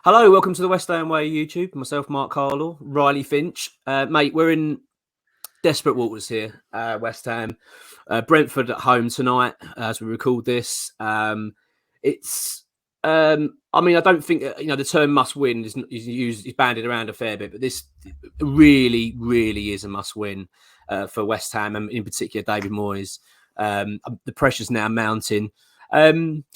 Hello, welcome to the West Ham Way YouTube. Myself, Mark Carlow, Riley Finch. Mate, we're in desperate waters here, West Ham. Brentford at home tonight as we record this. I don't think, the term must win is bandied around a fair bit, but this really, really is a must win for West Ham, and in particular, David Moyes. The pressure's now mounting.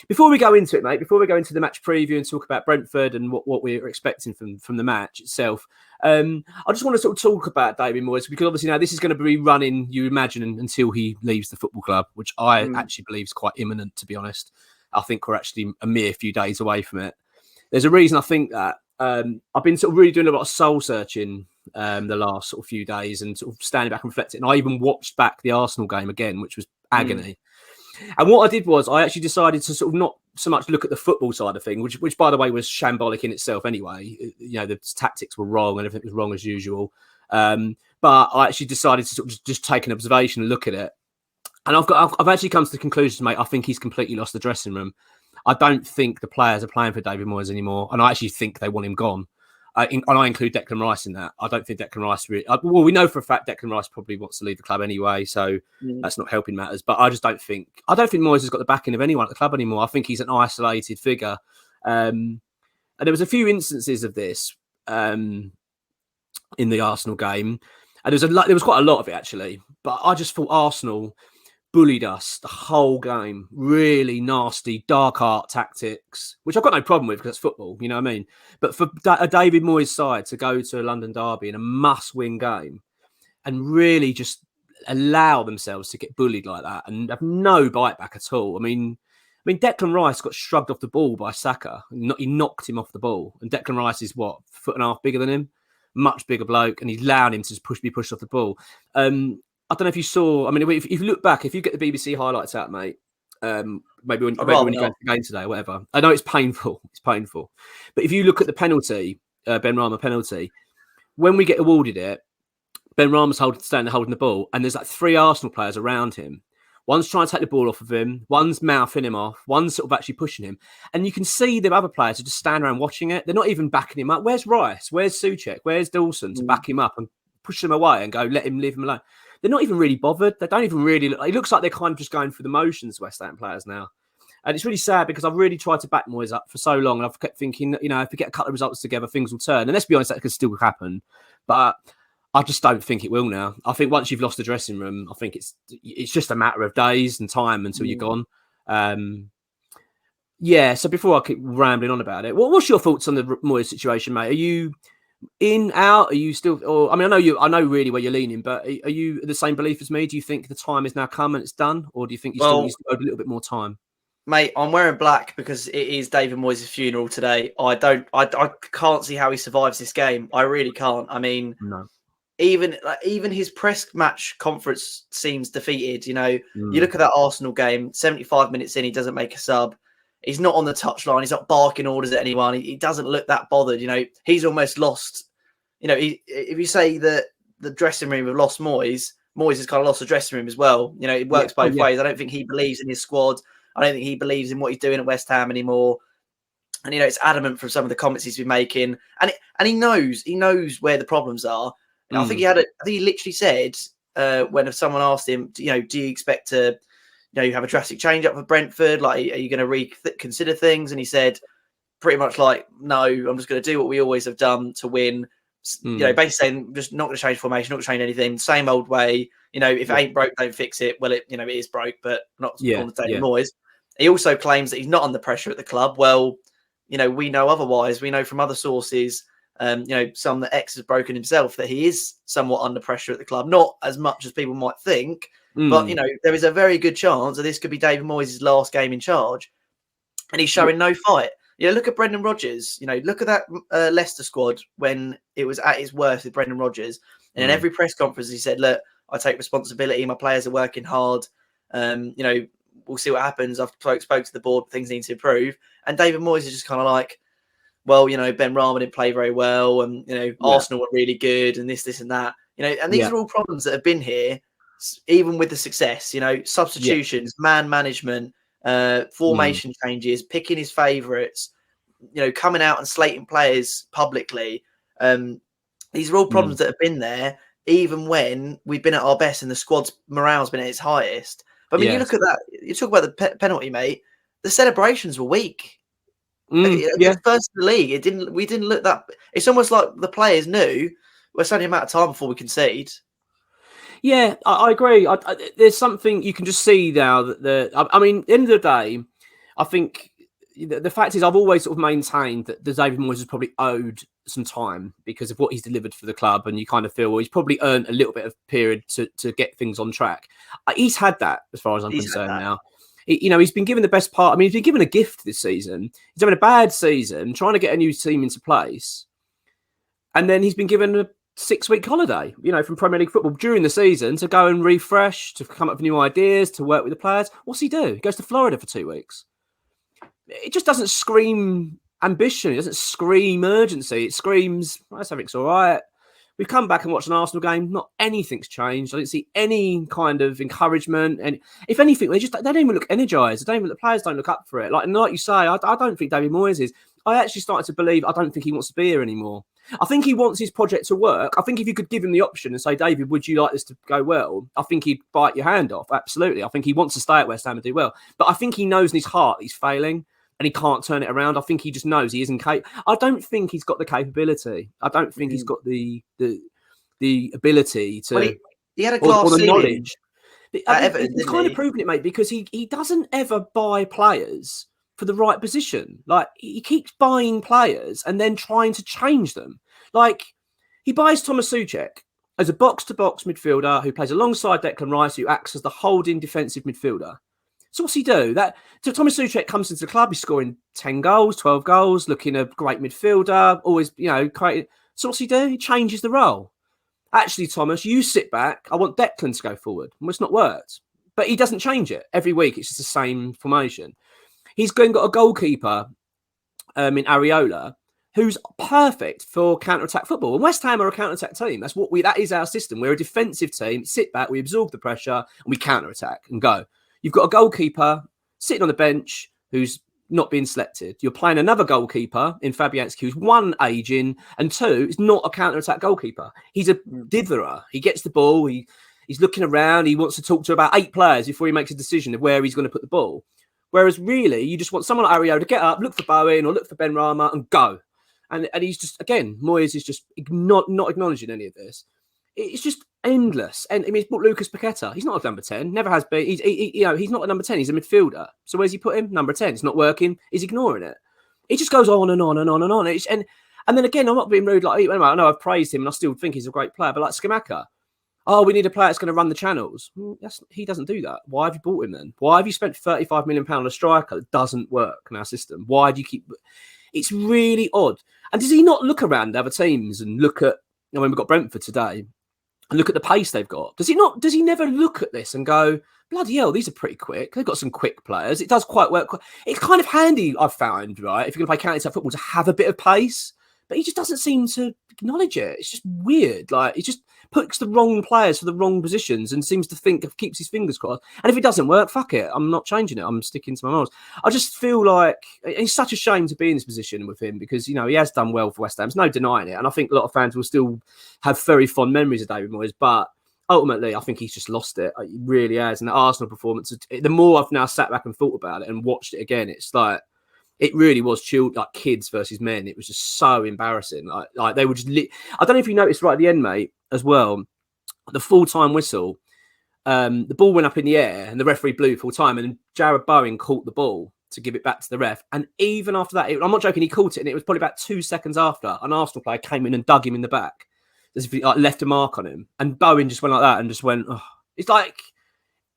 Before we go into it, mate, before we go into the match preview and talk about Brentford and what we're expecting from the match itself, I just want to sort of talk about David Moyes, because obviously now this is going to be running, you imagine, until he leaves the football club, which I actually believe is quite imminent, to be honest. I think we're actually a mere few days away from it. There's a reason I think that. I've been sort of really doing a lot of soul searching the last sort of few days and sort of standing back and reflecting. And I even watched back the Arsenal game again, which was agony. And what I did was I actually decided to sort of not so much look at the football side of things, which by the way was shambolic in itself anyway. The tactics were wrong and everything was wrong as usual. But I actually decided to sort of just take an observation and look at it. And I've actually come to the conclusion, mate, I think he's completely lost the dressing room. I don't think the players are playing for David Moyes anymore. And I actually think they want him gone. And I include Declan Rice in that. I don't think Declan Rice really... Well, we know for a fact Declan Rice probably wants to leave the club anyway, so that's not helping matters. But I don't think Moyes has got the backing of anyone at the club anymore. I think he's an isolated figure. And there was a few instances of this in the Arsenal game. And there was quite a lot of it, actually. But I just thought Arsenal bullied us the whole game. Really nasty, dark art tactics, which I've got no problem with because it's football, you know what I mean? But for a David Moyes side to go to a London derby in a must-win game and really just allow themselves to get bullied like that and have no bite back at all. I mean, Declan Rice got shrugged off the ball by Saka. He knocked him off the ball. And Declan Rice is, what, 1.5 feet bigger than him? Much bigger bloke. And he's allowed him to be pushed off the ball. I don't know if you saw. I mean, if you look back, if you get the BBC highlights out, mate, maybe when you go to the game today or whatever. I know it's painful. It's painful. But if you look at the penalty, Benrahma penalty, when we get awarded it, Benrahma's standing holding the ball, and there's like 3 Arsenal players around him. One's trying to take the ball off of him. One's mouthing him off. One's sort of actually pushing him. And you can see the other players are just standing around watching it. They're not even backing him up. Where's Rice? Where's Souček? Where's Dawson to back him up and push him away and go, leave him alone? They're not even really bothered. They don't even really look. It looks like they're kind of just going through the motions, West Ham players now. And it's really sad because I've really tried to back Moyes up for so long. And I've kept thinking, if we get a couple of results together, things will turn. And let's be honest, that could still happen. But I just don't think it will now. I think once you've lost the dressing room, I think it's just a matter of days and time until you're gone. So before I keep rambling on about it, what's your thoughts on the Moyes situation, mate? Are you in, out? Are you still? Or I know really where you're leaning, but are you the same belief as me? Do you think the time has now come and it's done, or do you think you still need a little bit more time? Mate, I'm wearing black because it is David Moyes' funeral today. I can't see how he survives this game. I really can't. I mean, no. Even his press match conference seems defeated. You look at that Arsenal game, 75 minutes in, he doesn't make a sub. He's not on the touchline. He's not barking orders at anyone. He doesn't look that bothered. He's almost lost. If you say that the dressing room have lost Moyes has kind of lost the dressing room as well. It works both ways. I don't think he believes in his squad. I don't think he believes in what he's doing at West Ham anymore. And, it's adamant from some of the comments he's been making. And he knows where the problems are. And I think he literally said when someone asked him, do you expect to, have a drastic change up for Brentford? Like, are you going to reconsider things? And he said pretty much like, no, I'm just going to do what we always have done to win. Basically saying just not going to change formation, not going to change anything. Same old way. If it ain't broke, don't fix it. Well, it is broke, but not on the David Moyes. He also claims that he's not under pressure at the club. Well, we know otherwise. We know from other sources, some that X has broken himself, that he is somewhat under pressure at the club. Not as much as people might think, but, there is a very good chance that this could be David Moyes' last game in charge. And he's showing no fight. Look at Brendan Rodgers. Look at that Leicester squad when it was at its worst with Brendan Rodgers. And in every press conference, he said, look, I take responsibility. My players are working hard. We'll see what happens. I've spoke to the board. Things need to improve. And David Moyes is just kind of like, well, Benrahma didn't play very well. And, Arsenal were really good and this and that. And these are all problems that have been here, even with the success, substitutions, man management, formation changes, picking his favourites, coming out and slating players publicly. These are all problems that have been there, even when we've been at our best and the squad's morale's been at its highest. But I mean, you look at that. You talk about the penalty, mate. The celebrations were weak. First in the league, we didn't look that. It's almost like the players knew it's only a matter of time before we concede. Yeah, I agree. There's something you can just see now that I mean, at the end of the day, I think the fact is I've always sort of maintained that David Moyes has probably owed some time because of what he's delivered for the club, and you kind of feel, well, he's probably earned a little bit of period to get things on track. He's had that, as far as I'm concerned now. He's been given the best part. I mean, he's been given a gift this season. He's having a bad season, trying to get a new team into place, and then he's been given a 6-week holiday, from Premier League football during the season to go and refresh, to come up with new ideas, to work with the players. What's he do? He goes to Florida for 2 weeks. It just doesn't scream ambition. It doesn't scream urgency. It screams, everything's all right. We've come back and watched an Arsenal game. Not anything's changed. I didn't see any kind of encouragement. And if anything, they don't even look energised. The players don't look up for it. Like you say, I don't think David Moyes is. I actually started to believe, I don't think he wants to be here anymore. I think he wants his project to work. I think if you could give him the option and say, David, would you like this to go well? I think he'd bite your hand off. Absolutely. I think he wants to stay at West Ham and do well. But I think he knows in his heart he's failing and he can't turn it around. I think he just knows he isn't capable. I don't think he's got the capability. I don't think he's got the ability to... Well, he had a glass or the ceiling. knowledge. He's kind of proven it, mate, because he doesn't ever buy players for the right position. Like, he keeps buying players and then trying to change them. Like, he buys Thomas Souček as a box-to-box midfielder who plays alongside Declan Rice, who acts as the holding defensive midfielder. So what's he do? So Thomas Souček comes into the club, he's scoring 10 goals, 12 goals, looking a great midfielder, always, creating. So what's he do? He changes the role. Actually, Thomas, you sit back. I want Declan to go forward. Well, it's not worked. But he doesn't change it. Every week, it's just the same formation. He's got a goalkeeper in Areola who's perfect for counter-attack football. And West Ham are a counter-attack team. That is our system. We're a defensive team. Sit back, we absorb the pressure, and we counter-attack and go. You've got a goalkeeper sitting on the bench who's not being selected. You're playing another goalkeeper in Fabianski who's one, aging, and two, is not a counter-attack goalkeeper. He's a ditherer. He gets the ball. He's looking around. He wants to talk to about 8 players before he makes a decision of where he's going to put the ball. Whereas really, you just want someone like Areola to get up, look for Bowen or look for Ben Rama and go. And he's just, again, Moyes is just not acknowledging any of this. It's just endless. And I mean, he's bought Lucas Paqueta. He's not a number 10. Never has been. He's not a number 10. He's a midfielder. So where's he put him? Number 10. It's not working. He's ignoring it. It just goes on and on and on and on. And then again, I'm not being rude. Like, I know I've praised him and I still think he's a great player. But like Scamacca, we need a player that's going to run the channels. He doesn't do that. Why have you bought him then? Why have you spent £35 million on a striker that doesn't work in our system? Why do you keep... It's really odd. And does he not look around other teams and look at... we've got Brentford today and look at the pace they've got. Does he never look at this and go, bloody hell, these are pretty quick. They've got some quick players. It does quite work. It's kind of handy, I've found, right, if you're going to play counter-attack football, to have a bit of pace. But he just doesn't seem to acknowledge it. It's just weird. Like, he just puts the wrong players for the wrong positions and seems to keeps his fingers crossed. And if it doesn't work, fuck it. I'm not changing it. I'm sticking to my morals. I just feel like it's such a shame to be in this position with him because, he has done well for West Ham. There's no denying it. And I think a lot of fans will still have very fond memories of David Moyes. But ultimately, I think he's just lost it. He really has. And the Arsenal performance, the more I've now sat back and thought about it and watched it again, it's like, it really was chilled, like kids versus men. It was just so embarrassing. Like they were just... I don't know if you noticed right at the end, mate, as well, the full-time whistle, the ball went up in the air and the referee blew full-time and Jared Bowen caught the ball to give it back to the ref. And even after that, I'm not joking, he caught it and it was probably about 2 seconds after an Arsenal player came in and dug him in the back as if he left a mark on him. And Bowen just went like that and just went, oh. It's like...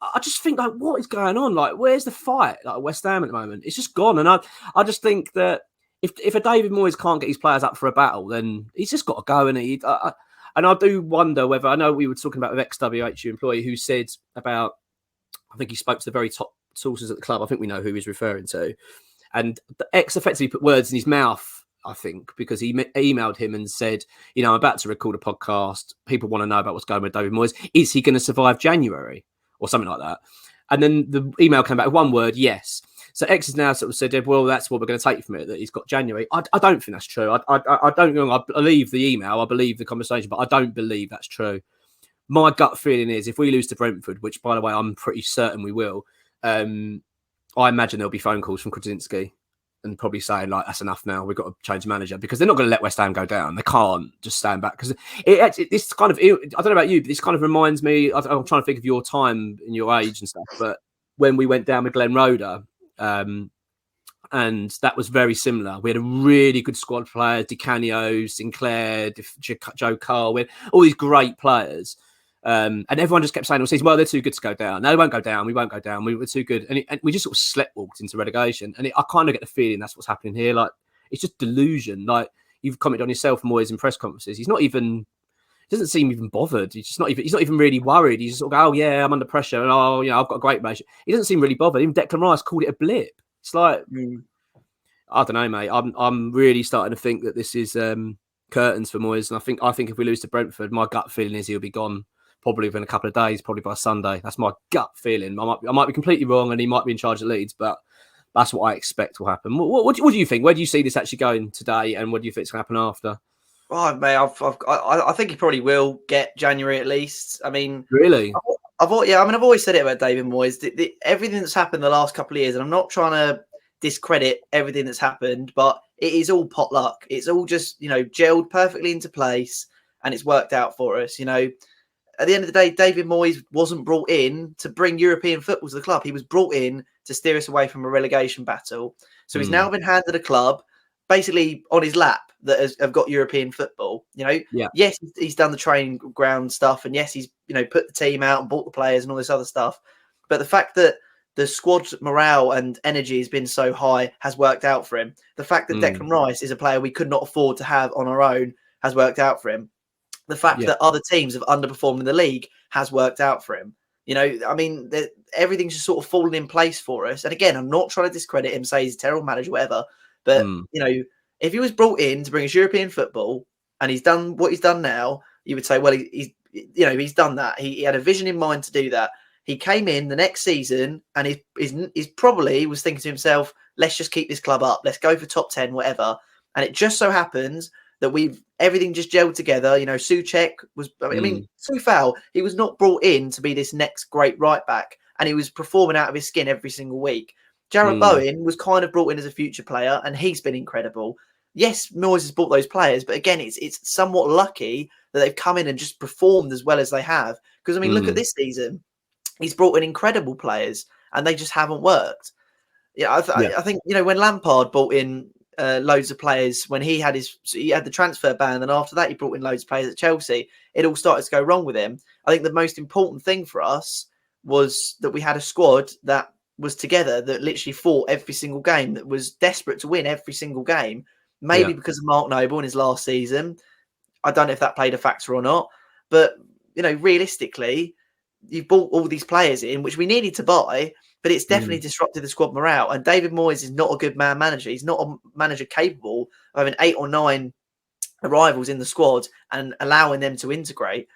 I just think, like, what is going on? Like, where's the fight? Like, West Ham at the moment, it's just gone. And I just think that if a David Moyes can't get his players up for a battle, then he's just got to go. And I do wonder whether, I know we were talking about an ex-WHU employee who said about, I think he spoke to the very top sources at the club. I think we know who he's referring to. And the ex effectively put words in his mouth, I think, because he emailed him and said, I'm about to record a podcast. People want to know about what's going on with David Moyes. Is he going to survive January? Or something like that. And then the email came back with one word, yes. So X has now sort of said, well, that's what we're going to take from it, that he's got January. I don't think that's true. I don't know. I believe the email, I believe the conversation, but I don't believe that's true. My gut feeling is if we lose to Brentford, which, by the way, I'm pretty certain we will, I imagine there'll be phone calls from Krasinski and probably saying, like, that's enough now. We've got to change manager, because they're not going to let West Ham go down. They can't just stand back. Because this kind of, I don't know about you, but this kind of reminds me, I'm trying to think of your time and your age and stuff, but when we went down with Glenn Roeder, and that was very similar. We had a really good squad of players, Di Canio, Sinclair, Joe Carl, we had all these great players. And everyone just kept saying, well, they're too good to go down. No, they won't go down. We won't go down. We were too good. And we just sort of sleptwalked into relegation. And I kind of get the feeling that's what's happening here. Like, it's just delusion. Like, you've commented on yourself, Moyes, in press conferences. He doesn't seem even bothered. He's not even really worried. He's just sort of, oh yeah, I'm under pressure. And I've got a great relationship. He doesn't seem really bothered. Even Declan Rice called it a blip. It's like, I don't know, mate. I'm really starting to think that this is curtains for Moyes. And I think if we lose to Brentford, my gut feeling is he'll be gone probably within a couple of days, probably by Sunday. That's my gut feeling. I might be completely wrong, and he might be in charge of Leeds, but that's what I expect will happen. What do you think? Where do you see this actually going today, and what do you think is going to happen after? Oh, mate, I think he probably will get January at least. I mean, really, I've always said it about David Moyes. Everything that's happened the last couple of years, and I'm not trying to discredit everything that's happened, but it is all potluck. It's all just, gelled perfectly into place, and it's worked out for us. At the end of the day, David Moyes wasn't brought in to bring European football to the club. He was brought in to steer us away from a relegation battle. So he's now been handed a club basically on his lap that have got European football. Yes, he's done the training ground stuff, and yes, he's put the team out and bought the players and all this other stuff. But the fact that the squad's morale and energy has been so high has worked out for him. The fact that Declan Rice is a player we could not afford to have on our own has worked out for him. The fact that other teams have underperformed in the league has worked out for him. Everything's just sort of fallen in place for us. And again, I'm not trying to discredit him, say he's a terrible manager, whatever. But, if he was brought in to bring us European football and he's done what he's done now, you would say, well, he's done that. He had a vision in mind to do that. He came in the next season and he's probably was thinking to himself, let's just keep this club up. Let's go for top 10, whatever. And it just so happens that everything just gelled together. Souček was, Soufal, he was not brought in to be this next great right back, and he was performing out of his skin every single week. Jarrod Bowen was kind of brought in as a future player, and he's been incredible. Yes, Moyes has bought those players, but again, it's somewhat lucky that they've come in and just performed as well as they have. Because look at this season. He's brought in incredible players, and they just haven't worked. I think when Lampard brought in loads of players, when he had the transfer ban, and after that he brought in loads of players at Chelsea, it all started to go wrong with him. I think the most important thing for us was that we had a squad that was together, that literally fought every single game, that was desperate to win every single game. Maybe because of Mark Noble in his last season. I don't know if that played a factor or not, but realistically, you've bought all these players in, which we needed to buy, but it's definitely disrupted the squad morale. And David Moyes is not a good manager. He's not a manager capable of having 8 or 9 arrivals in the squad and allowing them to integrate.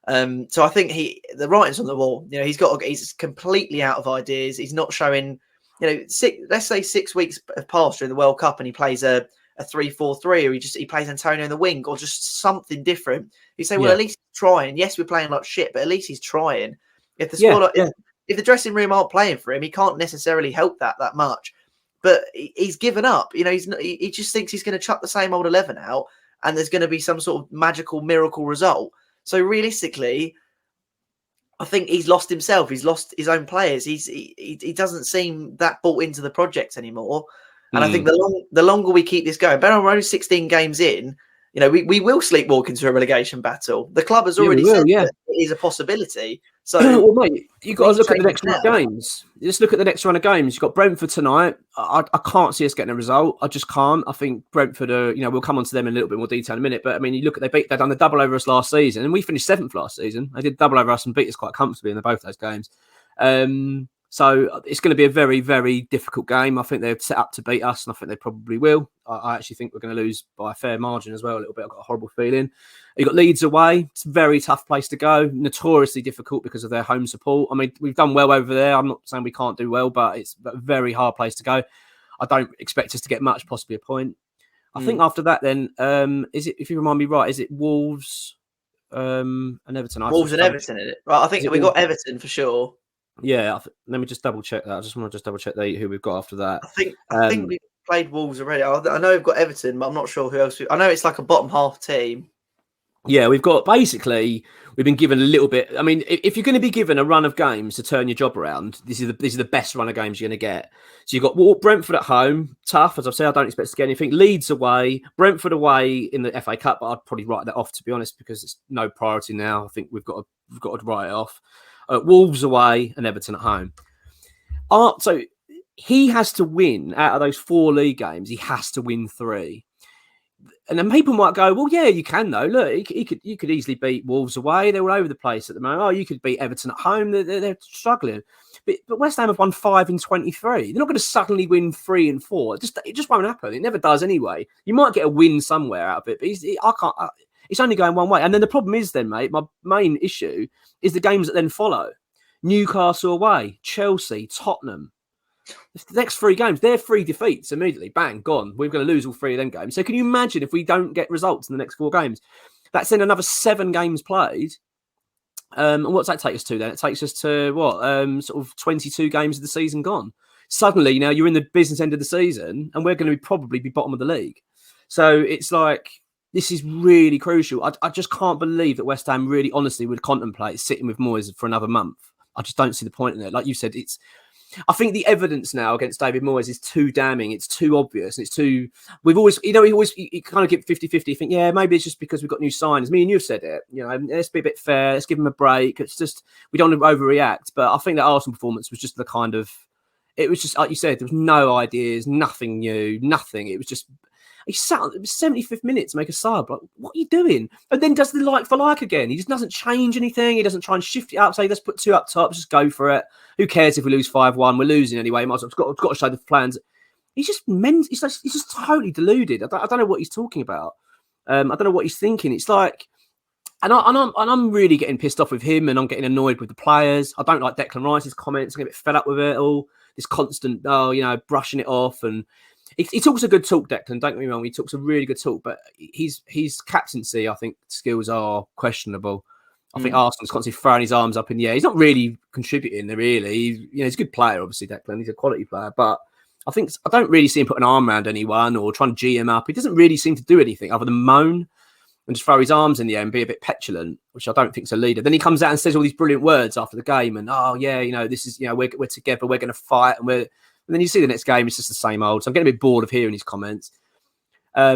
So I think the writing's on the wall. He's completely out of ideas. He's not showing, let's say 6 weeks have passed during the World Cup and he plays a 3-4-3, or he plays Antonio in the wing, or just something different. You say, well, at least he's trying. Yes, we're playing like shit, but at least he's trying. If the squad, if the dressing room aren't playing for him, he can't necessarily help that much. But he's given up. He just thinks he's going to chuck the same old 11 out, and there's going to be some sort of magical miracle result. So realistically, I think he's lost himself. He's lost his own players. He doesn't seem that bought into the project anymore. And I think the longer we keep this going, we're only 16 games in, we will sleepwalk into a relegation battle. The club has already said that it is a possibility. So, well, mate, you've got to look at the next run of games. Just look at the next run of games. You've got Brentford tonight. I can't see us getting a result. I just can't. I think Brentford are, we'll come on to them in a little bit more detail in a minute. But you look at they've done the double over us last season, and we finished 7th last season. They did double over us and beat us quite comfortably in both those games. So it's going to be a very, very difficult game. I think they're set up to beat us, and I think they probably will. I actually think we're going to lose by a fair margin as well, a little bit. I've got a horrible feeling. You've got Leeds away. It's a very tough place to go. Notoriously difficult because of their home support. I mean, we've done well over there. I'm not saying we can't do well, but it's a very hard place to go. I don't expect us to get much, possibly a point. I think after that, then, is it, if you remind me right, is it Wolves and Everton? Wolves and Everton in it. Right, I think we got Everton for sure. Yeah, let me just double check that. I just want to double check who we've got after that. I think we played Wolves already. I know we've got Everton, but I'm not sure who else. I know it's like a bottom half team. Yeah, we've been given a little bit. I mean, if you're going to be given a run of games to turn your job around, these are the best run of games you're going to get. So you've got Brentford at home, tough, as I've said. I don't expect to get anything. Leeds away, Brentford away in the FA Cup, but I'd probably write that off, to be honest, because it's no priority now. I think we've got to write it off. Wolves away and Everton at home. So he has to win out of those 4 league games. He has to win 3. And then people might go, well, yeah, you can though. Look, you could easily beat Wolves away. They're all over the place at the moment. Oh, you could beat Everton at home. They're struggling. But West Ham have won 5 in 23. They're not going to suddenly win 3 and 4. It just won't happen. It never does anyway. You might get a win somewhere out of it, but it's only going one way. And then the problem is then, mate, my main issue is the games that then follow. Newcastle away, Chelsea, Tottenham. The next 3 games, they're 3 defeats immediately. Bang, gone. We're going to lose all 3 of them games. So can you imagine if we don't get results in the next 4 games? That's then another 7 games played. And what's that take us to then? It takes us to what? Sort of 22 games of the season gone. Suddenly, now you're in the business end of the season, and we're going to probably be bottom of the league. So it's like, this is really crucial. I just can't believe that West Ham really honestly would contemplate sitting with Moyes for another month. I just don't see the point in it. Like you said, I think the evidence now against David Moyes is too damning. It's too obvious. It's too. We've always, you kind of give 50-50. You think, yeah, maybe it's just because we've got new signings. Me and you've said it. Let's be a bit fair. Let's give him a break. It's just, we don't want to overreact. But I think that Arsenal performance was just the kind of, it was just, like you said, there was no ideas, nothing new, nothing. It was just, he sat on, it was 75th minute to make a sub. Like, what are you doing? And then does the like for like again. He just doesn't change anything. He doesn't try and shift it up. Say, let's put 2 up top. Just go for it. Who cares if we lose 5-1? We're losing anyway. Might as well, got to show the plans. He's just he's just totally deluded. I don't know what he's talking about. I don't know what he's thinking. It's like, and I'm really getting pissed off with him, and I'm getting annoyed with the players. I don't like Declan Rice's comments. I'm getting a bit fed up with it all. This constant, brushing it off, and he talks a good talk, Declan. Don't get me wrong. He talks a really good talk, but his captaincy, I think, skills are questionable. I think Arsenal's constantly throwing his arms up in the air. He's not really contributing, really. He's a good player, obviously, Declan. He's a quality player, but I don't really see him put an arm around anyone or trying to G him up. He doesn't really seem to do anything other than moan and just throw his arms in the air and be a bit petulant, which I don't think is a leader. Then he comes out and says all these brilliant words after the game, and this is, we're together, we're going to fight, and then you see the next game, it's just the same old. So I'm getting a bit bored of hearing his comments. I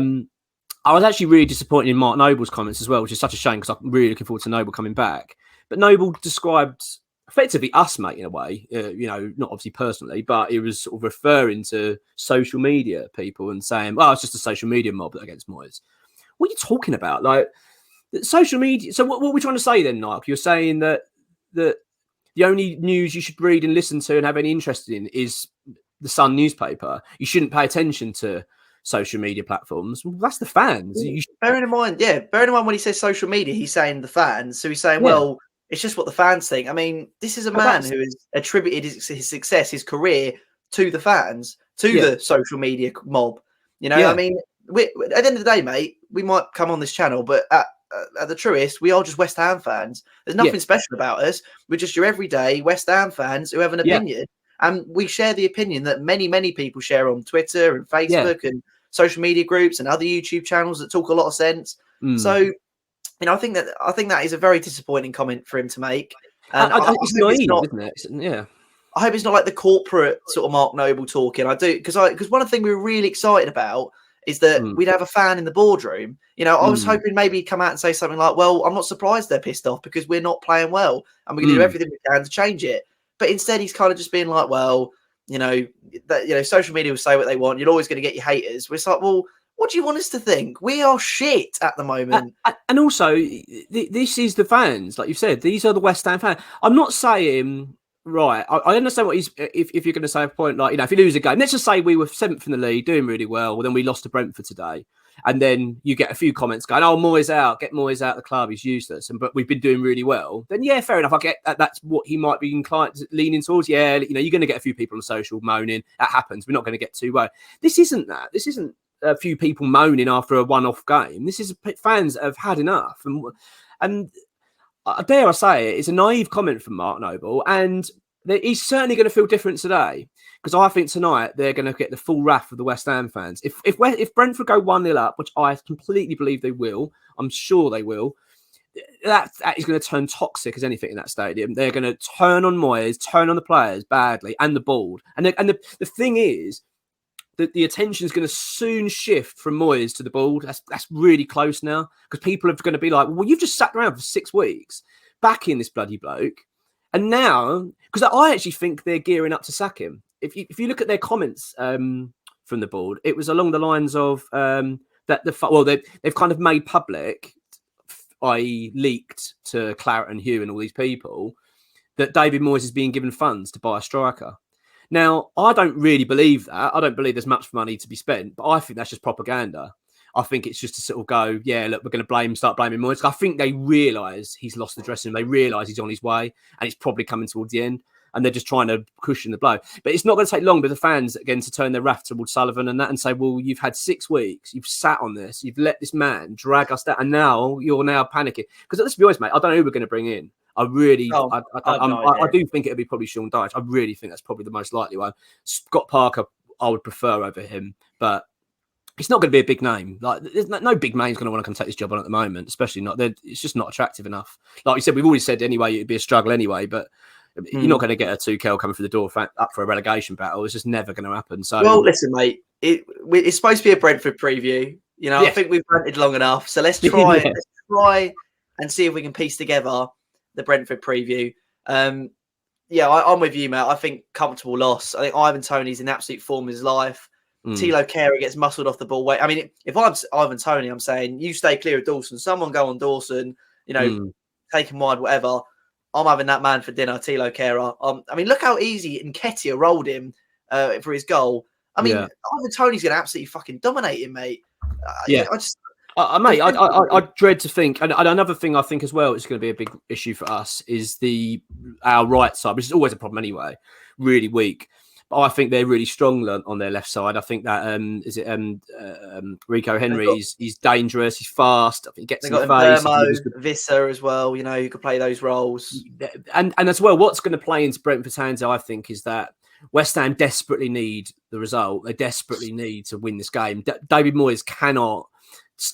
was actually really disappointed in Mark Noble's comments as well, which is such a shame because I'm really looking forward to Noble coming back. But Noble described effectively us, mate, in a way, not obviously personally, but he was sort of referring to social media people and saying, well, it's just a social media mob against Moyes. What are you talking about? Like, social media. So what are we trying to say then, Nike? You're saying that the only news you should read and listen to and have any interest in is the Sun newspaper. You shouldn't pay attention to social media platforms. Well, that's the fans. Bearing in mind when he says social media, he's saying the fans. So he's saying, well, it's just what the fans think. I mean, this is a man who has attributed his success, his career to the fans, to the social media mob. I mean, at the end of the day, mate, we might come on this channel, but at the truest, we are just West Ham fans. There's nothing special about us. We're just your everyday West Ham fans who have an opinion. And we share the opinion that many, many people share on Twitter and Facebook and social media groups and other YouTube channels that talk a lot of sense. So, I think that is a very disappointing comment for him to make. And it's naive, isn't it? Yeah. I hope it's not like the corporate sort of Mark Noble talking. I do because one of the things we were really excited about is that we'd have a fan in the boardroom. I was hoping maybe he'd come out and say something like, "Well, I'm not surprised they're pissed off because we're not playing well, and we're going to do everything we can to change it." But instead, he's kind of just being like, "Well, social media will say what they want. You're always going to get your haters." We're like, well, what do you want us to think? We are shit at the moment. And also, this is the fans, like you said. These are the West Ham fans. I'm not saying Right, I understand what he's. If you're going to say a point like, if you lose a game, let's just say we were 7th in the league, doing really well, then we lost to Brentford today, and then you get a few comments going, "Oh, Moyes out, get Moyes out of the club, he's useless." But we've been doing really well. Then yeah, fair enough. I get that. That's what he might be inclined leaning towards. Yeah, you're going to get a few people on social moaning. That happens. We're not going to get too well. This isn't that. This isn't a few people moaning after a one-off game. This is fans that have had enough, and. Dare I say it, it's a naive comment from Mark Noble, and he's certainly going to feel different today, because I think tonight they're going to get the full wrath of the West Ham fans. If Brentford go 1-0 up, which I completely believe they will, I'm sure they will, that is going to turn toxic as anything in that stadium. They're going to turn on Moyes, turn on the players badly, and the board. And the thing is, the attention is going to soon shift from Moyes to the board. That's really close now, because people are going to be like, well, you've just sat around for 6 weeks backing this bloody bloke. And now, because I actually think they're gearing up to sack him. If you look at their comments from the board, it was along the lines of they've kind of made public, i.e. leaked to Claret and Hugh and all these people, that David Moyes is being given funds to buy a striker. Now, I don't really believe that. I don't believe there's much money to be spent, but I think that's just propaganda. I think it's just to sort of go, yeah, look, we're going to start blaming Moyes. I think they realise he's lost the dressing room. They realise he's on his way, and it's probably coming towards the end, and they're just trying to cushion the blow. But it's not going to take long for the fans, again, to turn their wrath towards Sullivan and say, well, you've had 6 weeks, you've sat on this, you've let this man drag us down, and now you're panicking. Because let's be honest, mate, I don't know who we're going to bring in. I do think it'll be probably Sean Dyche. I really think that's probably the most likely one. Scott Parker, I would prefer over him, but it's not going to be a big name. Like, there's no big name's going to want to come take this job on at the moment, especially not. It's just not attractive enough. Like you said, we've always said anyway, it'd be a struggle anyway, but you're not going to get a Tuchel coming through the door up for a relegation battle. It's just never going to happen. So, well, listen, mate, it's supposed to be a Brentford preview. I think we've ranted long enough, so let's try. Let's try and see if we can piece together the Brentford preview. I'm with you, mate. I think comfortable loss. I think Ivan Toney's in absolute form of his life. Tilo Kehrer gets muscled off the ball. I mean, if I'm Ivan Toney, I'm saying you stay clear of Dawson. Someone go on Dawson. Take him wide, whatever. I'm having that man for dinner, Tilo Kehrer. I mean, look how easy Nketiah rolled him for his goal. I mean, Ivan Toney's going to absolutely fucking dominate him, mate. I dread to think, and another thing I think as well is going to be a big issue for us is our right side, which is always a problem anyway, really weak. But I think they're really strong on their left side. I think that Rico Henry, he's dangerous, he's fast. I think he gets in the face. Visser as well, who could play those roles. And as well, what's going to play into Brentford's hands, I think, is that West Ham desperately need the result. They desperately need to win this game. David Moyes cannot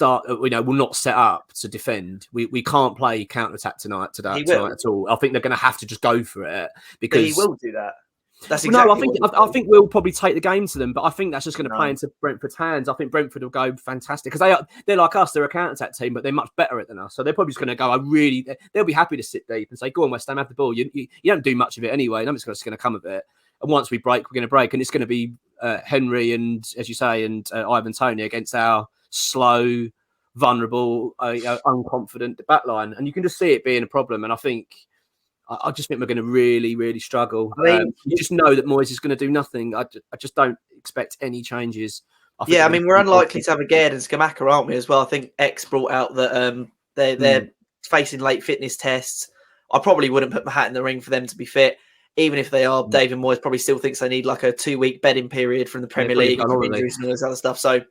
will not set up to defend. We can't play counter-attack tonight at all. I think they're going to have to just go for it, because he will do that. That's exactly I think we'll probably take the game to them, but I think that's just going to play into Brentford's hands. I think Brentford will go fantastic, because they're like us. They're a counter-attack team, but they're much better at than us. So they're probably just going to go. They'll be happy to sit deep and say, "Go on, West Ham, have the ball." You don't do much of it anyway. Nothing's just going to come of it. And once we break, we're going to break, and it's going to be Henry and, as you say, and Ivan Toney against our slow, vulnerable, unconfident backline, and you can just see it being a problem. And I just think we're going to really, really struggle. You just know that Moyes is going to do nothing. I just don't expect any changes. We're unlikely to have a Gerd and Scamacca, aren't we, as well? I think X brought out that they're facing late fitness tests. I probably wouldn't put my hat in the ring for them to be fit. Even if they are, David Moyes probably still thinks they need like a 2-week bedding period from the Premier League and injuries and all this other stuff. So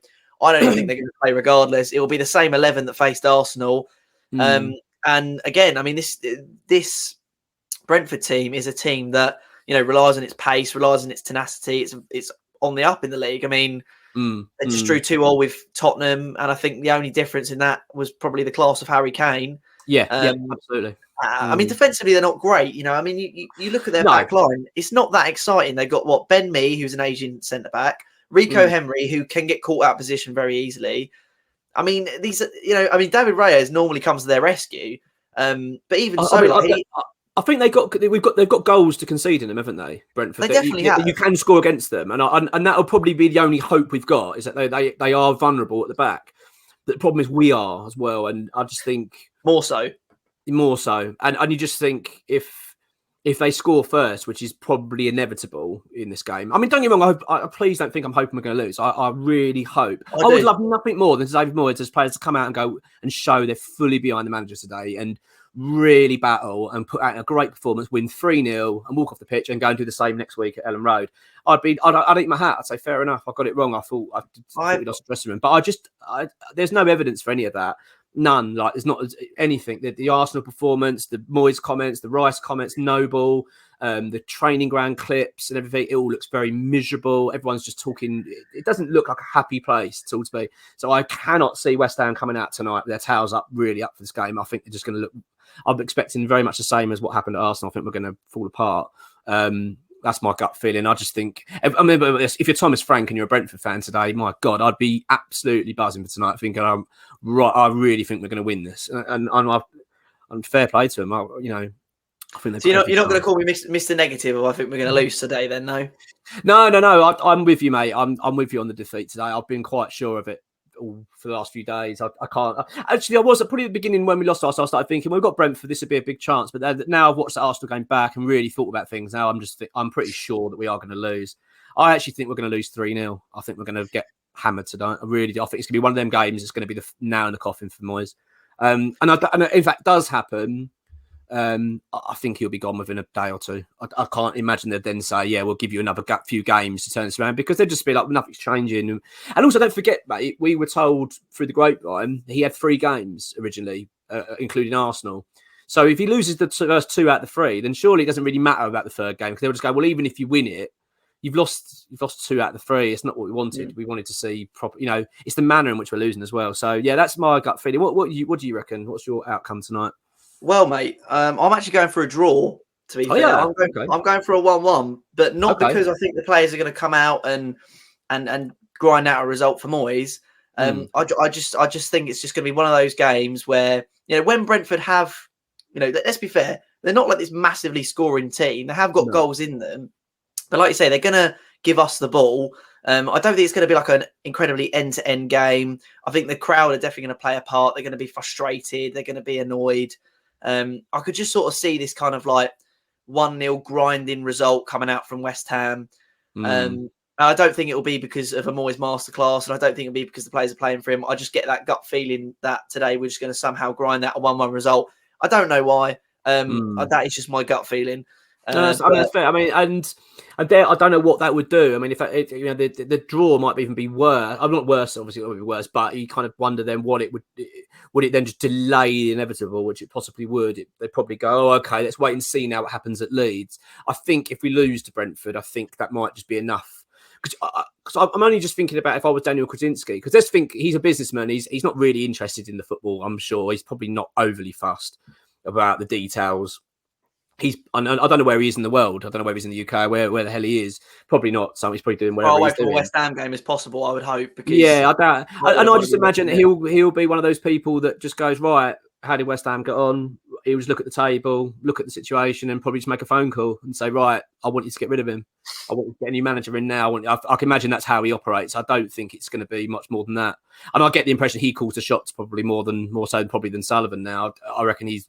I don't even think they're going to play regardless. It will be the same 11 that faced Arsenal. And again, I mean, this Brentford team is a team that relies on its pace, relies on its tenacity. It's on the up in the league. I mean, they just drew 2-2 with Tottenham, and I think the only difference in that was probably the class of Harry Kane. Yeah, absolutely. I mean, defensively they're not great. I mean, you look at their back line; it's not that exciting. They've got Ben Mee, who's an Asian centre back, Rico Henry, who can get caught out of position very easily. I mean, David Reyes normally comes to their rescue, but even I think they've got goals to concede in them, haven't they, Brentford? They definitely have. You can score against them, and that'll probably be the only hope we've got, is that they are vulnerable at the back. The problem is we are as well, and I just think more so, and you just think if if they score first, which is probably inevitable in this game. I mean, don't get me wrong. Please don't think I'm hoping we're going to lose. I really hope. I would love nothing more than David Moyes as players to come out and go and show they're fully behind the manager today and really battle and put out a great performance, win 3-0 and walk off the pitch and go and do the same next week at Ellen Road. I'd eat my hat. I'd say fair enough. I got it wrong. I thought we lost the dressing room, but there's no evidence for any of that. None. Like, there's not anything. The Arsenal performance, the Moyes comments, the Rice comments, Noble, the training ground clips and everything, it all looks very miserable. Everyone's just talking. It doesn't look like a happy place at all to be. So I cannot see West Ham coming out tonight with their tails up, really up for this game. I think they're just going to look. I'm expecting very much the same as what happened at Arsenal. I think we're going to fall apart. That's my gut feeling. I just think, I mean, if you're Thomas Frank and you're a Brentford fan today, my God, I'd be absolutely buzzing for tonight, thinking, I really think we're going to win this. And I'm fair play to them. I think so you're not going to call me Mr. Negative, or I think we're going to lose today then, no? No. I'm with you, mate. I'm with you on the defeat today. I've been quite sure of it all for the last few days. I can't actually. I was probably at the beginning when we lost Arsenal. I started thinking, well, we've got Brentford. This would be a big chance. But now I've watched the Arsenal game back and really thought about things. Now I'm pretty sure that we are going to lose. I actually think we're going to lose 3-0. I think we're going to get hammered tonight. I really do. I think it's going to be one of them games. It's going to be the nail in the coffin for Moyes. And if that does happen, I think he'll be gone within a day or two. I can't imagine they'd then say, yeah, we'll give you another few games to turn this around, because they'd just be like, nothing's changing. And also, don't forget, mate, we were told through the grapevine he had 3 games originally, including Arsenal. So if he loses the first 2 out of the 3, then surely it doesn't really matter about the third game, because they'll just go, well, even if you win it, you've lost 2 out of the 3. It's not what we wanted. We wanted to see proper. It's the manner in which we're losing as well. So yeah, that's my gut feeling. What do you reckon? What's your outcome tonight? Well, mate, I'm actually going for a draw, to be fair. Yeah. I'm going for a 1-1, but not because I think the players are going to come out and grind out a result for Moyes. I just think it's just going to be one of those games where, when Brentford have, let's be fair, they're not like this massively scoring team. They have got goals in them, but like you say, they're going to give us the ball. I don't think it's going to be like an incredibly end-to-end game. I think the crowd are definitely going to play a part. They're going to be frustrated. They're going to be annoyed. I could just sort of see this kind of like 1-0 grinding result coming out from West Ham. I don't think it will be because of a Moyes masterclass, and I don't think it'll be because the players are playing for him. I just get that gut feeling that today we're just going to somehow grind out a 1-1 result. I don't know why. That is just my gut feeling. That's fair. I mean, and I don't know what that would do. I mean, if the draw might even be worse. I'm not worse, obviously, it would be worse. But you kind of wonder then would it then just delay the inevitable, which it possibly would. They'd probably go, oh, okay, let's wait and see now what happens at Leeds. I think if we lose to Brentford, I think that might just be enough. Because I'm only just thinking about if I was Daniel Krasinski, because let's think he's a businessman. He's not really interested in the football. I'm sure he's probably not overly fussed about the details. I don't know where he is in the world. I don't know where he's in the UK, where the hell he is. Probably not. So he's probably doing whatever he's doing. Away from a West Ham game as possible, I would hope. Because I doubt. And I just imagine he'll be one of those people that just goes, right, how did West Ham get on? He'll just look at the table, look at the situation, and probably just make a phone call and say, right, I want you to get rid of him. I want you to get a new manager in now. I can imagine that's how he operates. I don't think it's going to be much more than that. And I get the impression he calls the shots probably more so than Sullivan now. I reckon he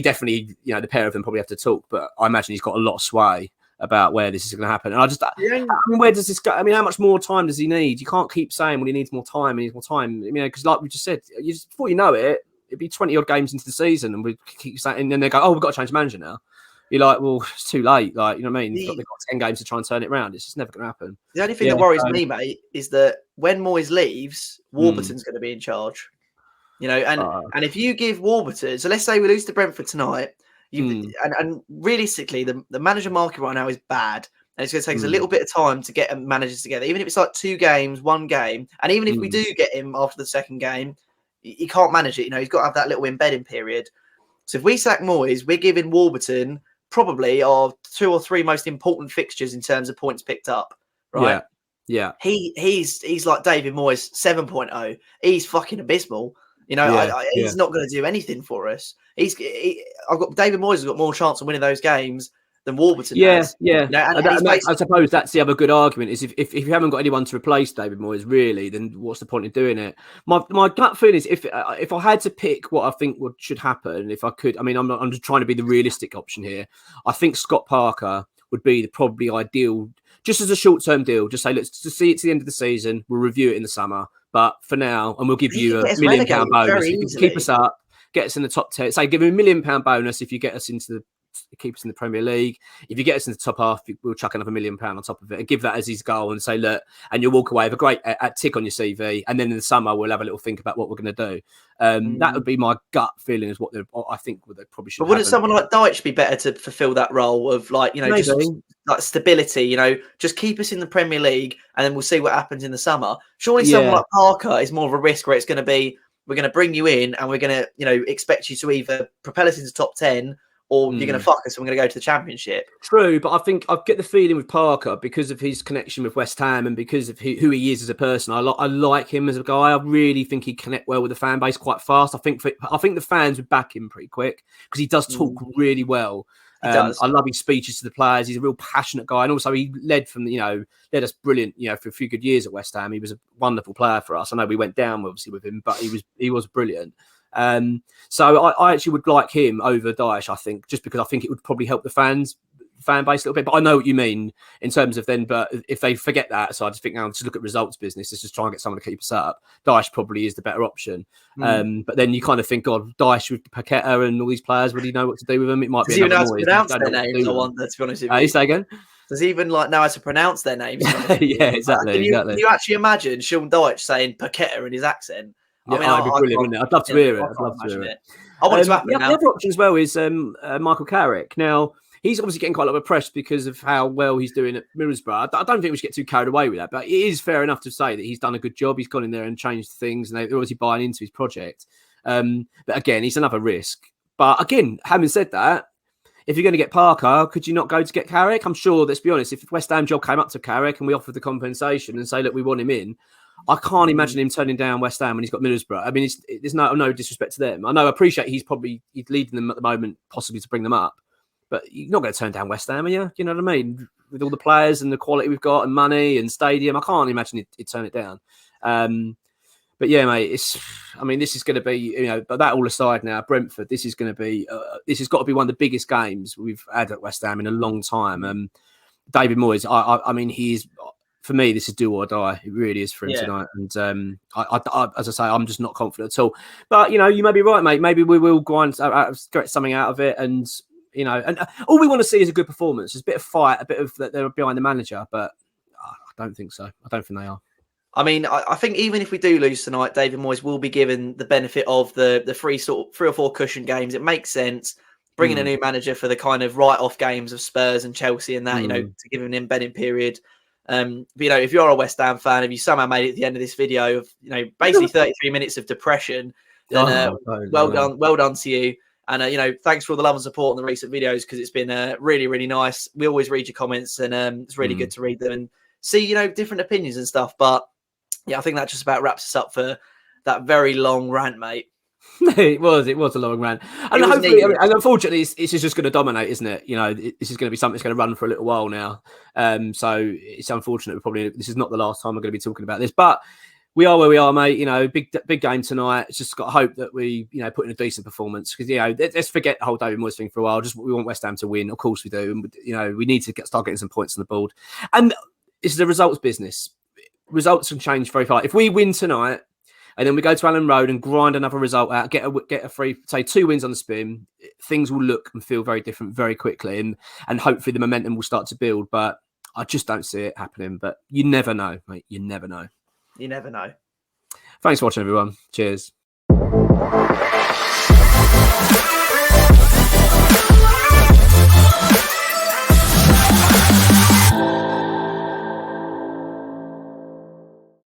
definitely, the pair of them probably have to talk, but I imagine he's got a lot of sway about where this is going to happen. And where does this go? I mean, how much more time does he need? You can't keep saying, well, he needs more time. Because like we just said, before you know it, it'd be 20 odd games into the season, and we keep saying, and then they go, oh, we've got to change manager now. You're like, well, it's too late. Like, you know what I mean? They've got 10 games to try and turn it around. It's just never going to happen. The only thing that worries me, mate, is that when Moyes leaves, Warburton's going to be in charge. And if you give Warburton, so let's say we lose to Brentford tonight, and realistically, the manager market right now is bad. And it's going to take us a little bit of time to get managers together, even if it's like 2 games, 1 game. And even if we do get him after the second game, he can't manage it. He's got to have that little embedding period. So if we sack Moyes, we're giving Warburton probably our 2 or 3 most important fixtures in terms of points picked up, right? Yeah. He's like David Moyes 7.0. He's fucking abysmal. He's not going to do anything for us. David Moyes has got more chance of winning those games Warburton Yeah, has. yeah. You know, and And he's I suppose that's the other good argument is if you haven't got anyone to replace David Moyes, really, then what's the point of doing it? My gut feeling is if I had to pick what I think should happen, if I could, I mean, I'm just trying to be the realistic option here. I think Scott Parker would be probably ideal, just as a short-term deal. Just say, let's just see it to the end of the season. We'll review it in the summer, but for now, and we'll give he you could a get us £1 million relegated bonus very if you easily. keep us up, get us in the top 10. Say, give him £1 million bonus if you get us into keep us in the Premier League. If you get us in the top half, we'll chuck another £1 million on top of it and give that as his goal and say, look, and you'll walk away with a great tick on your CV. And then in the summer, we'll have a little think about what we're going to do. That would be my gut feeling is what I think they probably should. But wouldn't someone like Dyche be better to fulfill that role of like, you know, Maybe. just like stability, you know, just keep us in the Premier League and then we'll see what happens in the summer. Surely someone like Parker is more of a risk where it's going to be, we're going to bring you in and we're going to, you know, expect you to either propel us into top 10 or you're going to fuck us and we're going to go to the Championship. True, but I think I get the feeling with Parker because of his connection with West Ham and because of who he is as a person. I like him as a guy. I really think he'd connect well with the fan base quite fast. I think the fans would back him pretty quick because he does talk really well. He does. I love his speeches to the players. He's a real passionate guy, and also he led us brilliant, for a few good years at West Ham. He was a wonderful player for us. I know we went down obviously with him, but he was brilliant. So I actually would like him over Dyche, I think, just because I think it would probably help the fan base a little bit. But I know what you mean in terms of then, but if they forget that, so I just think now to look at results business, let's just try and get someone to keep us up. Dyche probably is the better option. But then you kind of think, God, Dyche with Paqueta and all these players, would he know what to do with them? It might be another Moyes. Pronounce their names, I wonder, to be honest with you. Say again? Does he even know how to pronounce their names? Yeah, exactly. Can you actually imagine Sean Dyche saying Paqueta in his accent? Yeah, I mean, it'd be brilliant, wouldn't it? I'd love to hear it. I'd love to hear it. I want it to happen now. The other option as well is Michael Carrick. Now, he's obviously getting quite a lot of press because of how well he's doing at Middlesbrough. I don't think we should get too carried away with that, but it is fair enough to say that he's done a good job. He's gone in there and changed things, and they're obviously buying into his project. But again, he's another risk. But again, having said that, if you're going to get Parker, could you not go to get Carrick? I'm sure, let's be honest, if West Ham job came up to Carrick and we offered the compensation and say, look, we want him in, I can't imagine him turning down West Ham when he's got Middlesbrough. I mean, there's no disrespect to them. I appreciate he's leading them at the moment, possibly to bring them up. But you're not going to turn down West Ham, are you? You know what I mean? With all the players and the quality we've got and money and stadium, I can't imagine he'd turn it down. But yeah, mate, this is going to be, but that all aside now, Brentford, this has got to be one of the biggest games we've had at West Ham in a long time. David Moyes, I mean, he is, for me, this is do or die. It really is for him tonight. And as I say, I'm just not confident at all. But, you may be right, mate. Maybe we will get something out of it. And all we want to see is a good performance. There's a bit of fight, a bit of that they're behind the manager. But I don't think so. I don't think they are. I mean, I think even if we do lose tonight, David Moyes will be given the benefit of the three or four cushion games. It makes sense bringing a new manager for the kind of write-off games of Spurs and Chelsea and that, to give him an embedding period. But, if you're a West Ham fan, if you somehow made it at the end of this video of, basically 33 minutes of depression, then well done to you. And, thanks for all the love and support on the recent videos because it's been really, really nice. We always read your comments and it's really good to read them and see, different opinions and stuff. But yeah, I think that just about wraps us up for that very long rant, mate. It was a long rant. And hopefully, and unfortunately, it's just going to dominate, isn't it? This is going to be something that's going to run for a little while now. So it's unfortunate. This is not the last time we're going to be talking about this, but we are where we are, mate. Big game tonight. It's just got to hope that we, put in a decent performance because, let's forget the whole David Moyes thing for a while. Just we want West Ham to win. Of course we do. And, we need to start getting some points on the board. And it's the results business. Results can change very fast. If we win tonight and then we go to Allen Road and grind another result out, get a free, say 2 wins on the spin, things will look and feel very different very quickly. And hopefully the momentum will start to build. But I just don't see it happening. But you never know, mate. You never know. You never know. Thanks for watching, everyone. Cheers.